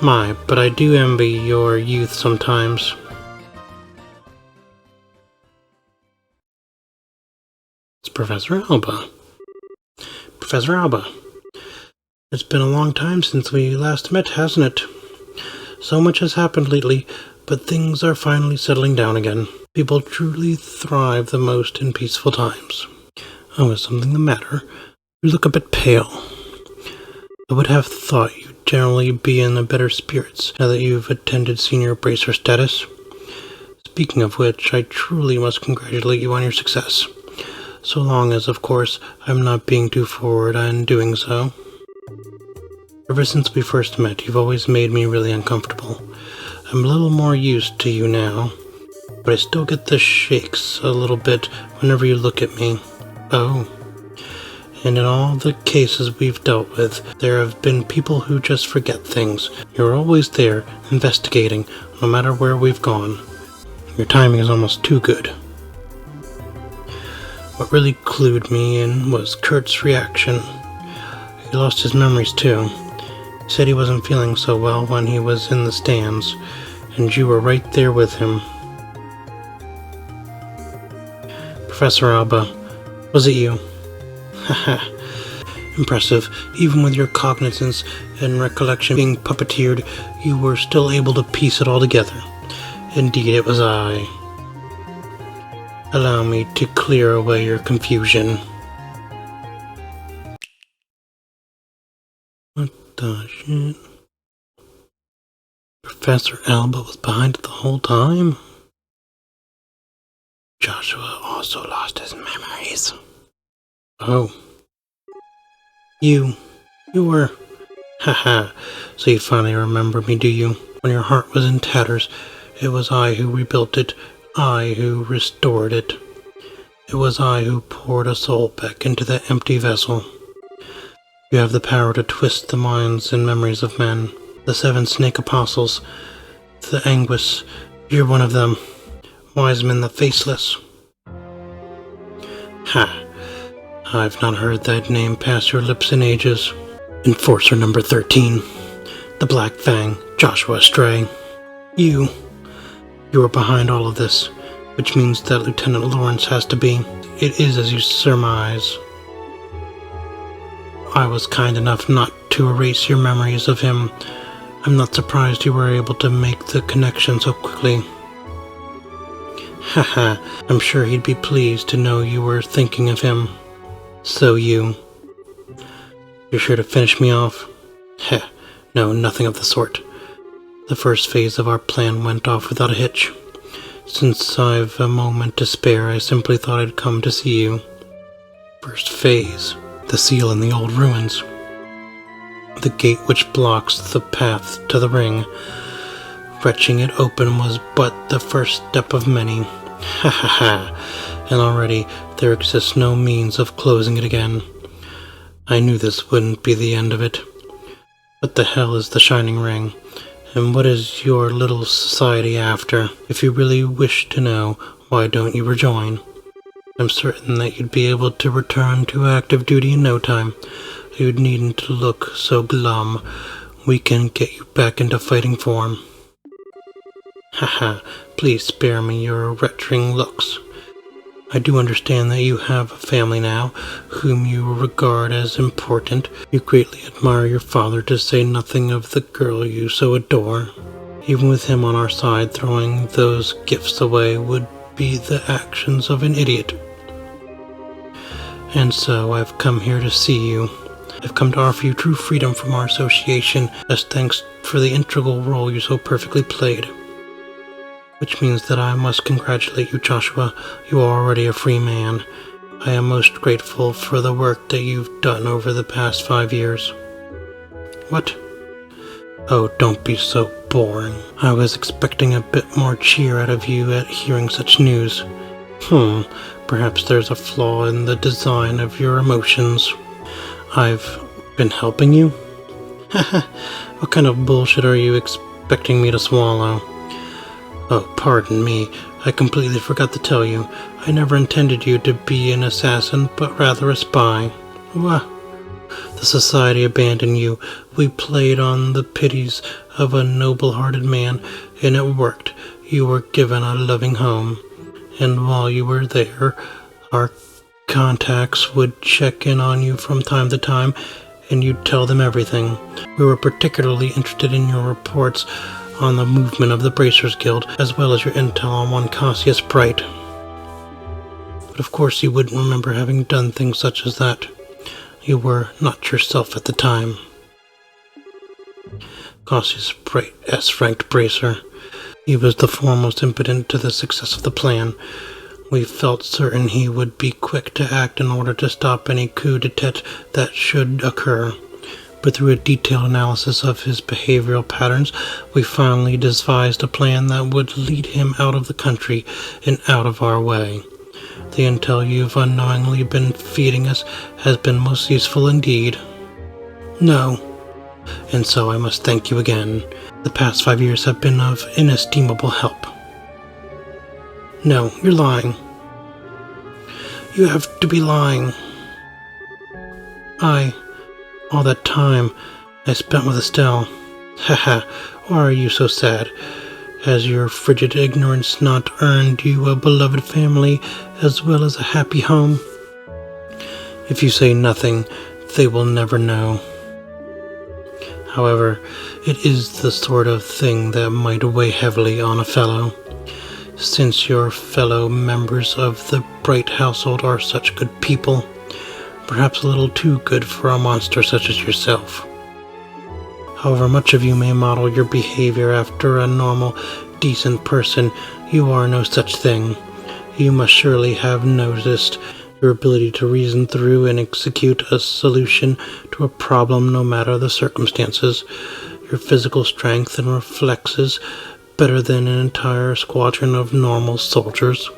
My, but I do envy your youth sometimes. It's Professor Alba. Professor Alba. It's been a long time since we last met, hasn't it? So much has happened lately, but things are finally settling down again. People truly thrive the most in peaceful times. Oh, is something the matter? You look a bit pale. I would have thought you'd generally be in better spirits now that you've attended senior bracer status. Speaking of which, I truly must congratulate you on your success. So long as, of course, I'm not being too forward in doing so. Ever since we first met, you've always made me really uncomfortable. I'm a little more used to you now, but I still get the shakes a little bit whenever you look at me. Oh. And in all the cases we've dealt with, there have been people who just forget things. You're always there, investigating, no matter where we've gone. Your timing is almost too good. What really clued me in was Kurt's reaction. He lost his memories too. He said he wasn't feeling so well when he was in the stands, and you were right there with him. Professor Alba, was it you? Haha. Impressive. Even with your cognizance and recollection being puppeteered, you were still able to piece it all together. Indeed, it was I. Allow me to clear away your confusion. What the shit? Professor Alba was behind it the whole time? Joshua also lost his memories. Oh. You were... Haha. So you finally remember me, do you? When your heart was in tatters, it was I who rebuilt it. I who restored it. It was I who poured a soul back into that empty vessel. You have the power to twist the minds and memories of men. The 7 snake apostles. The Anguis. You're one of them. Wiseman the Faceless. Ha! I've not heard that name pass your lips in ages. Enforcer number 13. The Black Fang. Joshua Stray. You are behind all of this, which means that Lieutenant Lawrence has to be. It is as you surmise. I was kind enough not to erase your memories of him. I'm not surprised you were able to make the connection so quickly. Haha, I'm sure he'd be pleased to know you were thinking of him. So you're sure to finish me off? Heh, no, nothing of the sort. The first phase of our plan went off without a hitch. Since I've a moment to spare, I simply thought I'd come to see you. First phase. The seal in the old ruins. The gate which blocks the path to the ring. Wrenching it open was but the first step of many. Ha ha ha. And already there exists no means of closing it again. I knew this wouldn't be the end of it. What the hell is the Shining Ring? And what is your little society after? If you really wish to know, why don't you rejoin? I'm certain that you'd be able to return to active duty in no time. You needn't look so glum. We can get you back into fighting form. Haha, please spare me your retching looks. I do understand that you have a family now, whom you regard as important. You greatly admire your father, to say nothing of the girl you so adore. Even with him on our side, throwing those gifts away would be the actions of an idiot. And so I've come here to see you. I've come to offer you true freedom from our association, as thanks for the integral role you so perfectly played. Which means that I must congratulate you, Joshua. You are already a free man. I am most grateful for the work that you've done over the past 5 years. What? Oh, don't be so boring. I was expecting a bit more cheer out of you at hearing such news. Perhaps there's a flaw in the design of your emotions. I've been helping you? Haha, what kind of bullshit are you expecting me to swallow? Oh, pardon me, I completely forgot to tell you. I never intended you to be an assassin, but rather a spy. The society abandoned you. We played on the pities of a noble-hearted man, and it worked. You were given a loving home, and while you were there, our contacts would check in on you from time to time, and you'd tell them everything. We were particularly interested in your reports on the movement of the Bracers Guild, as well as your intel on one Cassius Bright. But of course you wouldn't remember having done things such as that. You were not yourself at the time. Cassius Bright S-ranked Bracer. He was the foremost impetus to the success of the plan. We felt certain he would be quick to act in order to stop any coup d'etat that should occur. But through a detailed analysis of his behavioral patterns, we finally devised a plan that would lead him out of the country and out of our way. The intel you've unknowingly been feeding us has been most useful indeed. No. And so I must thank you again. The past 5 years have been of inestimable help. No, you're lying. You have to be lying. All that time I spent with Estelle. Haha, why are you so sad? Has your frigid ignorance not earned you a beloved family as well as a happy home? If you say nothing, they will never know. However, it is the sort of thing that might weigh heavily on a fellow, since your fellow members of the Bright household are such good people, perhaps a little too good for a monster such as yourself. However much of you may model your behavior after a normal, decent person, you are no such thing. You must surely have noticed your ability to reason through and execute a solution to a problem no matter the circumstances, your physical strength and reflexes better than an entire squadron of normal soldiers.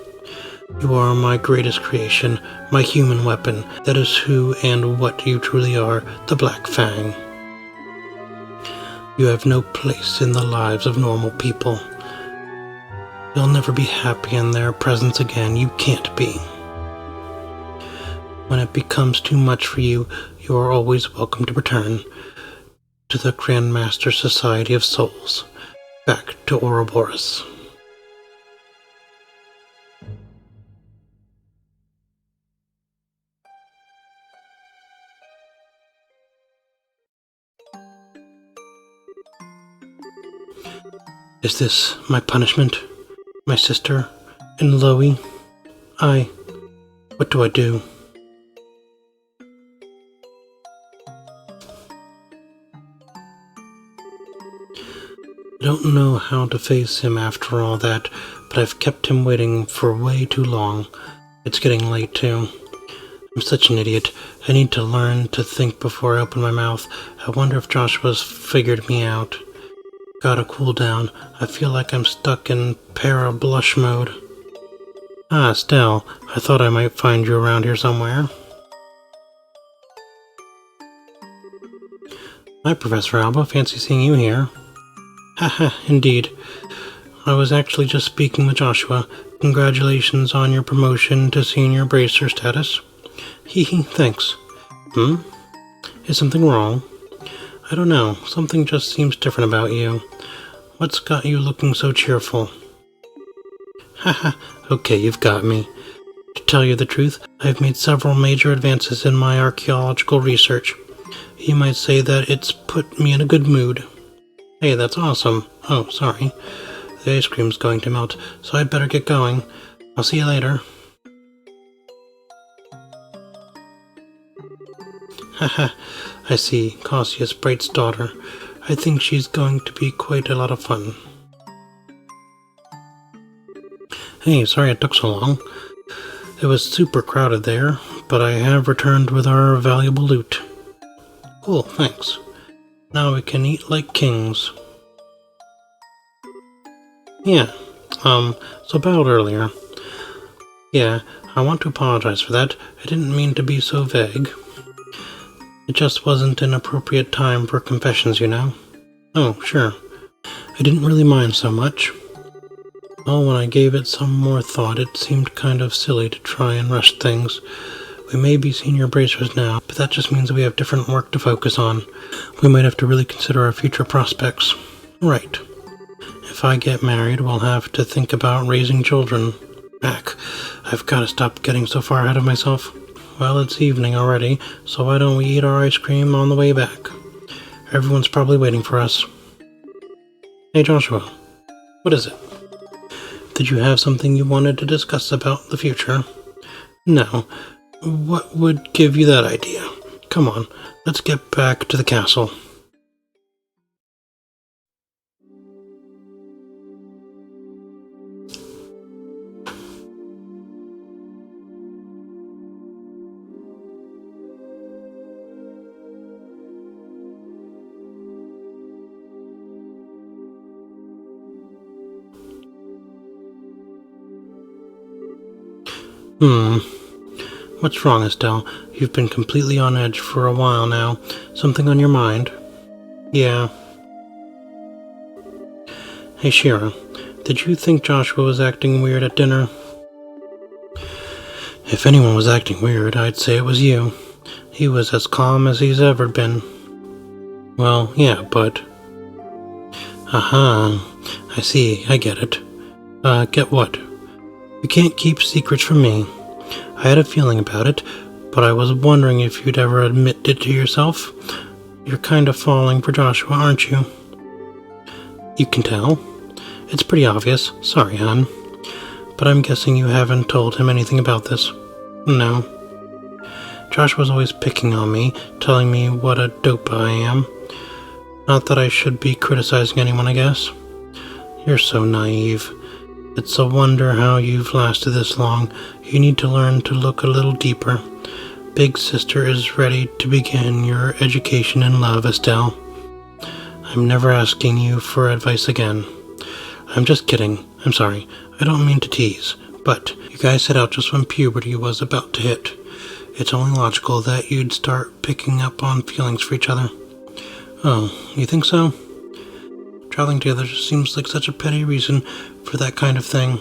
You are my greatest creation, my human weapon. That is who and what you truly are, the Black Fang. You have no place in the lives of normal people. You'll never be happy in their presence again. You can't be. When it becomes too much for you, you are always welcome to return to the Grandmaster Society of Souls, back to Ouroboros. Is this my punishment? My sister and Loie? What do I do? I don't know how to face him after all that, but I've kept him waiting for way too long. It's getting late, too. I'm such an idiot. I need to learn to think before I open my mouth. I wonder if Joshua's figured me out. Gotta cool down. I feel like I'm stuck in para-blush mode. Ah, Estelle, I thought I might find you around here somewhere. Hi, Professor Alba. Fancy seeing you here. Haha, indeed. I was actually just speaking with Joshua. Congratulations on your promotion to senior bracer status. Hee, thanks. Is something wrong? I don't know. Something just seems different about you. What's got you looking so cheerful? Haha, okay, you've got me. To tell you the truth, I've made several major advances in my archaeological research. You might say that it's put me in a good mood. Hey, that's awesome. Oh, sorry. The ice cream's going to melt, so I'd better get going. I'll see you later. Haha, I see. Cassius Bright's daughter. I think she's going to be quite a lot of fun. Hey, sorry it took so long. It was super crowded there, but I have returned with our valuable loot. Cool, thanks. Now we can eat like kings. Yeah, so about earlier. Yeah, I want to apologize for that. I didn't mean to be so vague. It just wasn't an appropriate time for confessions, you know? Oh, sure. I didn't really mind so much. Well, when I gave it some more thought, it seemed kind of silly to try and rush things. We may be senior bracers now, but that just means we have different work to focus on. We might have to really consider our future prospects. Right. If I get married, we'll have to think about raising children. I've got to stop getting so far ahead of myself. Well, it's evening already, so why don't we eat our ice cream on the way back? Everyone's probably waiting for us. Hey, Joshua. What is it? Did you have something you wanted to discuss about the future? No. What would give you that idea? Come on, let's get back to the castle. What's wrong, Estelle? You've been completely on edge for a while now. Something on your mind? Yeah. Hey, Shira, did you think Joshua was acting weird at dinner? If anyone was acting weird, I'd say it was you. He was as calm as he's ever been. Well, yeah, but... Aha, I see, I get it. Get what? You can't keep secrets from me. I had a feeling about it, but I was wondering if you'd ever admit it to yourself. You're kind of falling for Joshua, aren't you? You can tell. It's pretty obvious. Sorry, hon. But I'm guessing you haven't told him anything about this. No. Josh was always picking on me, telling me what a dope I am. Not that I should be criticizing anyone, I guess. You're so naive. It's a wonder how you've lasted this long. You need to learn to look a little deeper. Big sister is ready to begin your education in love, Estelle. I'm never asking you for advice again. I'm just kidding. I'm sorry. I don't mean to tease. But you guys set out just when puberty was about to hit. It's only logical that you'd start picking up on feelings for each other. Oh, you think so? Traveling together just seems like such a petty reason for that kind of thing.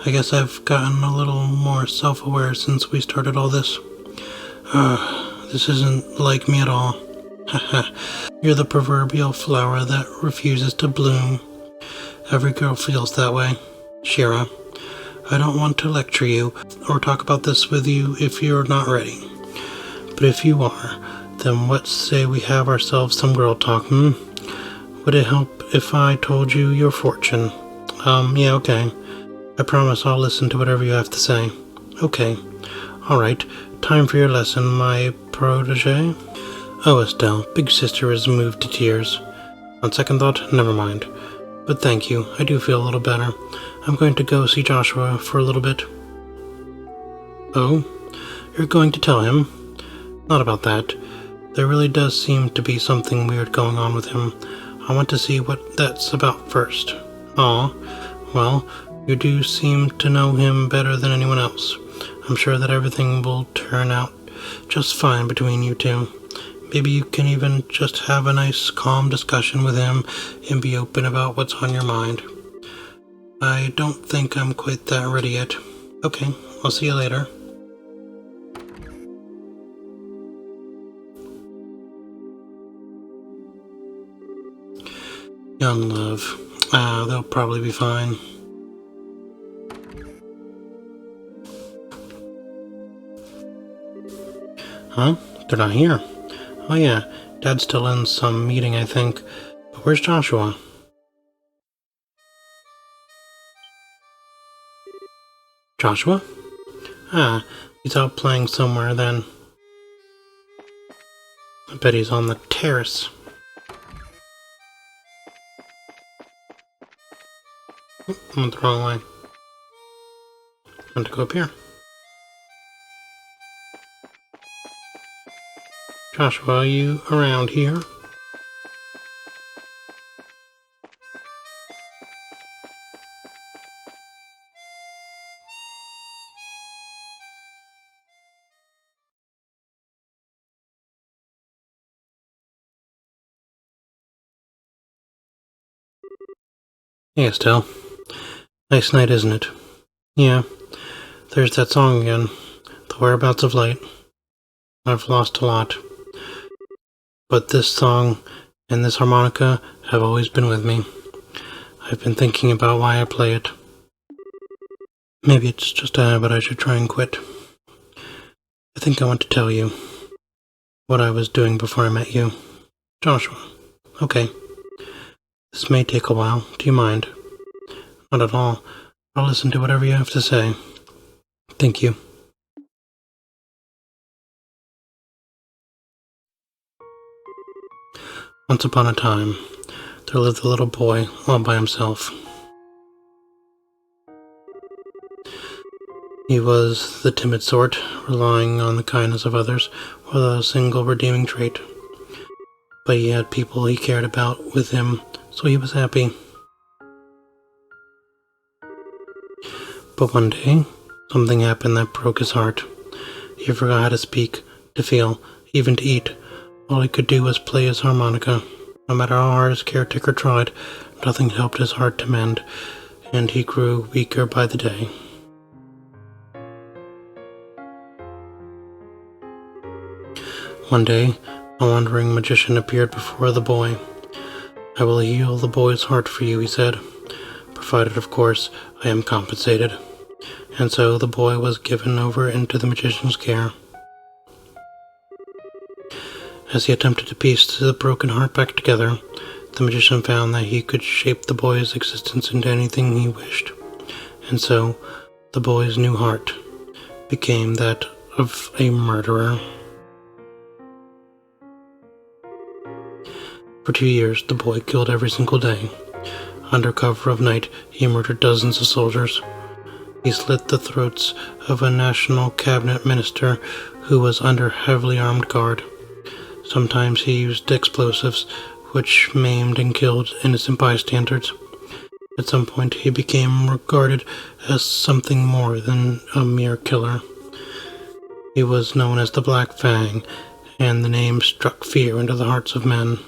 I guess I've gotten a little more self-aware since we started all this. This isn't like me at all. Haha, you're the proverbial flower that refuses to bloom. Every girl feels that way. Shira, I don't want to lecture you or talk about this with you if you're not ready. But if you are, then what say we have ourselves some girl talk, Would it help if I told you your fortune? Yeah, okay. I promise I'll listen to whatever you have to say. Okay. Alright, time for your lesson, my protege. Oh, Estelle, big sister is moved to tears. On second thought, never mind. But thank you, I do feel a little better. I'm going to go see Joshua for a little bit. Oh? You're going to tell him? Not about that. There really does seem to be something weird going on with him. I want to see what that's about first. Aw, well, you do seem to know him better than anyone else. I'm sure that everything will turn out just fine between you two. Maybe you can even just have a nice, calm discussion with him and be open about what's on your mind. I don't think I'm quite that ready yet. Okay, I'll see you later. Young love. They'll probably be fine. Huh? They're not here. Oh yeah, Dad's still in some meeting, I think. But where's Joshua? Joshua? Ah, he's out playing somewhere then. I bet he's on the terrace. Oh, I went the wrong way. I want to go up here. Joshua, are you around here? Hey, Estelle. Nice night, isn't it? Yeah. There's that song again. The whereabouts of light. I've lost a lot. But this song and this harmonica have always been with me. I've been thinking about why I play it. Maybe it's just a habit I should try and quit. I think I want to tell you what I was doing before I met you. Joshua. Okay. This may take a while. Do you mind? Not at all. I'll listen to whatever you have to say. Thank you. Once upon a time, there lived a little boy all by himself. He was the timid sort, relying on the kindness of others without a single redeeming trait. But he had people he cared about with him, so he was happy. But one day, something happened that broke his heart. He forgot how to speak, to feel, even to eat. All he could do was play his harmonica. No matter how hard his caretaker tried, nothing helped his heart to mend, and he grew weaker by the day. One day, a wandering magician appeared before the boy. "I will heal the boy's heart for you," he said, "provided, of course, I am compensated." And so the boy was given over into the magician's care. As he attempted to piece the broken heart back together, the magician found that he could shape the boy's existence into anything he wished. And so, the boy's new heart became that of a murderer. For 2 years, the boy killed every single day. Under cover of night, he murdered dozens of soldiers. He slit the throats of a national cabinet minister who was under heavily armed guard. Sometimes he used explosives, which maimed and killed innocent bystanders. At some point, he became regarded as something more than a mere killer. He was known as the Black Fang, and the name struck fear into the hearts of men.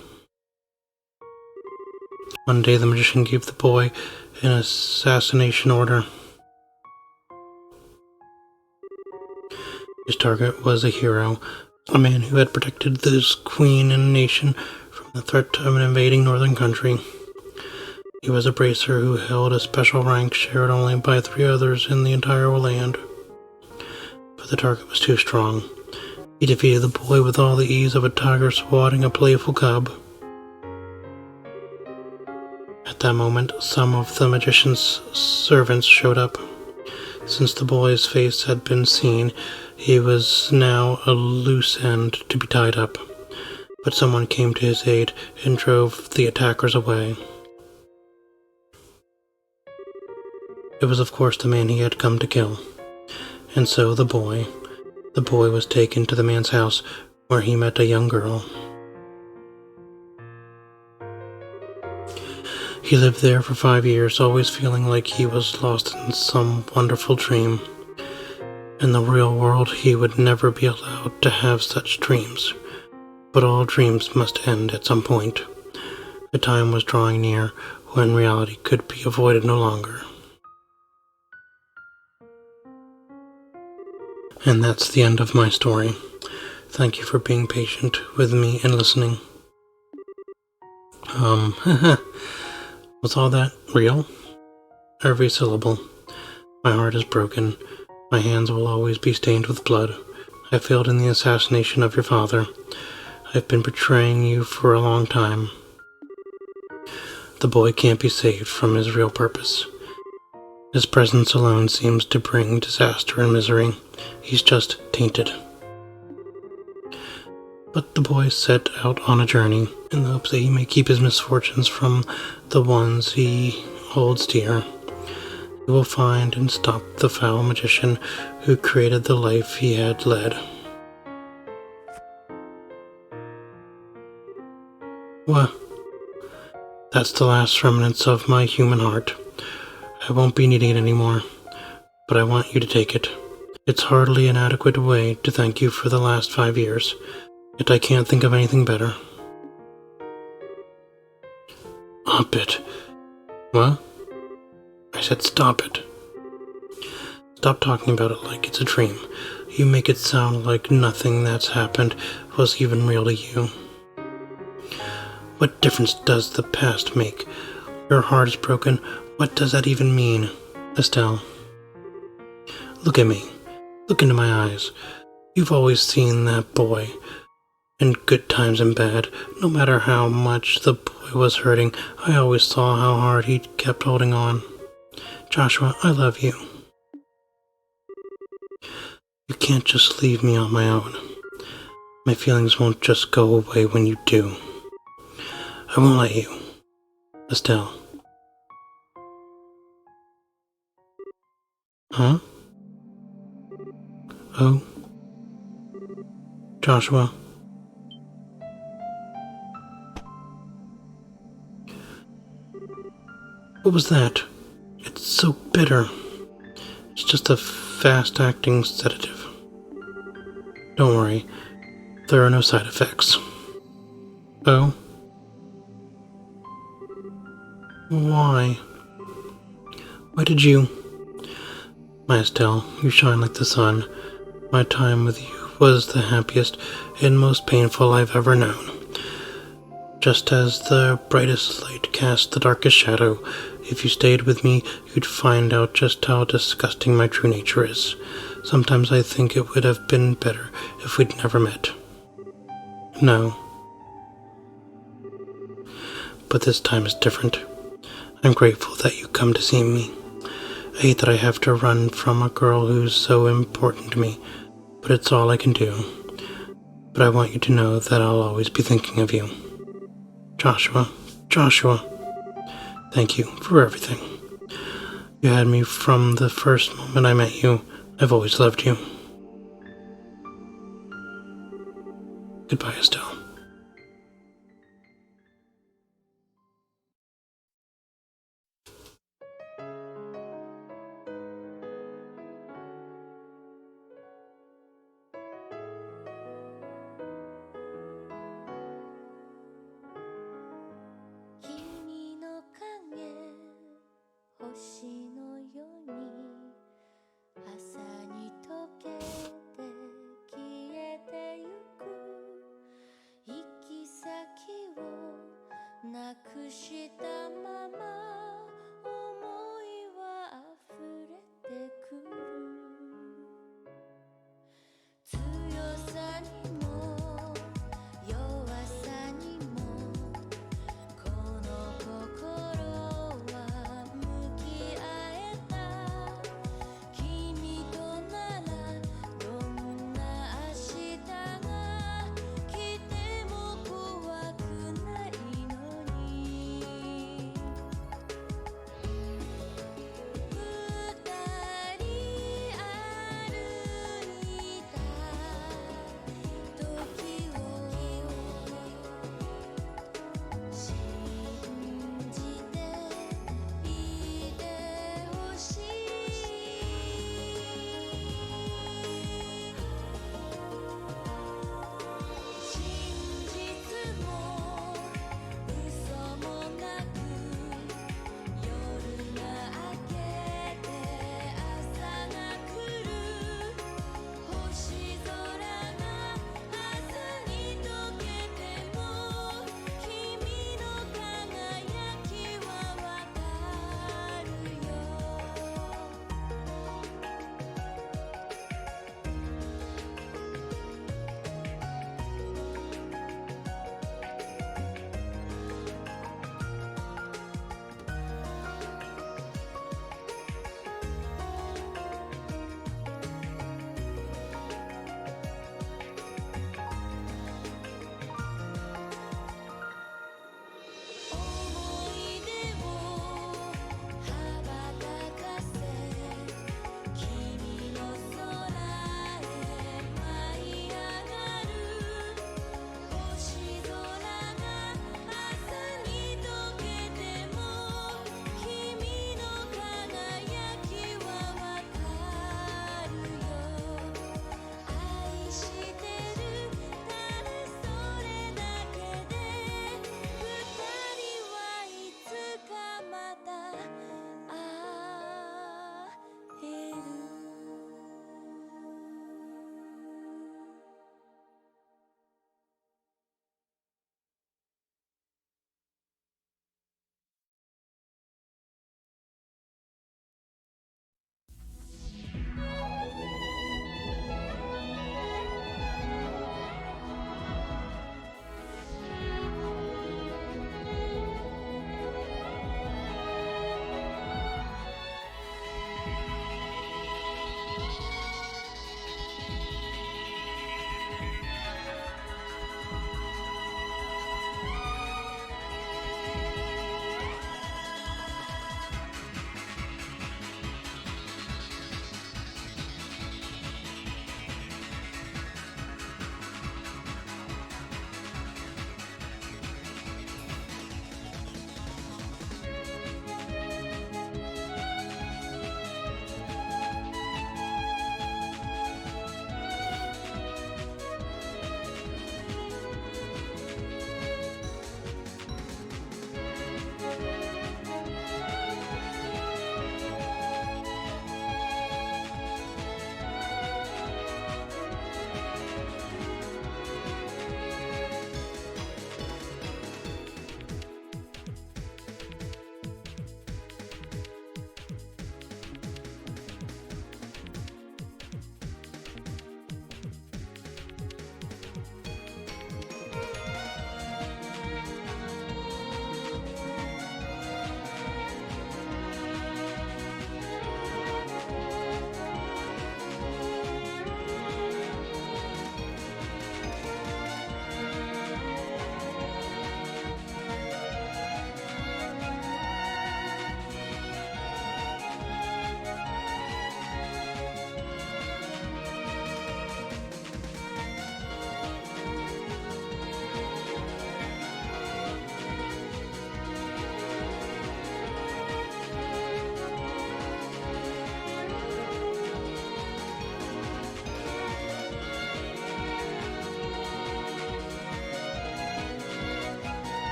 One day, the magician gave the boy an assassination order. His target was a hero, a man who had protected his queen and nation from the threat of an invading northern country. He was a bracer who held a special rank shared only by 3 others in the entire land. But the target was too strong. He defeated the boy with all the ease of a tiger swatting a playful cub. At that moment, some of the magician's servants showed up. Since the boy's face had been seen, he was now a loose end to be tied up. But someone came to his aid and drove the attackers away. It was, of course, the man he had come to kill. And so the boy was taken to the man's house, where he met a young girl. He lived there for 5 years, always feeling like he was lost in some wonderful dream. In the real world, he would never be allowed to have such dreams. But all dreams must end at some point. The time was drawing near when reality could be avoided no longer. And that's the end of my story. Thank you for being patient with me and listening. Was all that real? Every syllable. My heart is broken. My hands will always be stained with blood. I failed in the assassination of your father. I've been betraying you for a long time. The boy can't be saved from his real purpose. His presence alone seems to bring disaster and misery. He's just tainted. But the boy set out on a journey in the hopes that he may keep his misfortunes from the ones he holds dear. He will find and stop the foul magician who created the life he had led. Well, that's the last remnants of my human heart. I won't be needing it anymore, but I want you to take it. It's hardly an adequate way to thank you for the last 5 years, yet I can't think of anything better. Stop it. What? I said stop it. Stop talking about it like it's a dream. You make it sound like nothing that's happened was even real to you. What difference does the past make? Your heart is broken. What does that even mean? Estelle, look at me. Look into my eyes. You've always seen that boy. In good times and bad, no matter how much the boy was hurting, I always saw how hard he kept holding on. Joshua, I love you. You can't just leave me on my own. My feelings won't just go away when you do. I won't let you. Estelle. Huh? Oh? Joshua? What was that? It's so bitter. It's just a fast-acting sedative. Don't worry. There are no side effects. Oh? Why? Why did you... My Estelle, you shine like the sun. My time with you was the happiest and most painful I've ever known. Just as the brightest light casts the darkest shadow, if you stayed with me, you'd find out just how disgusting my true nature is. Sometimes I think it would have been better if we'd never met. No. But this time is different. I'm grateful that you come to see me. I hate that I have to run from a girl who's so important to me, but it's all I can do. But I want you to know that I'll always be thinking of you. Joshua, thank you for everything. You had me from the first moment I met you. I've always loved you. Goodbye, Estelle.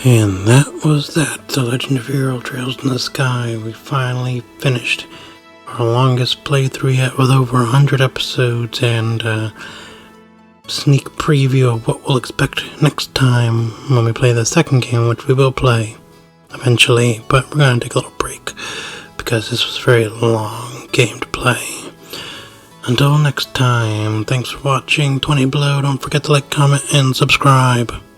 And that was that. The Legend of Hero Trails in the Sky. We finally finished our longest playthrough yet with over 100 episodes and a sneak preview of what we'll expect next time when we play the second game, which we will play eventually, but we're going to take a little break because this was a very long game to play. Until next time, thanks for watching 20 Below. Don't forget to like, comment, and subscribe.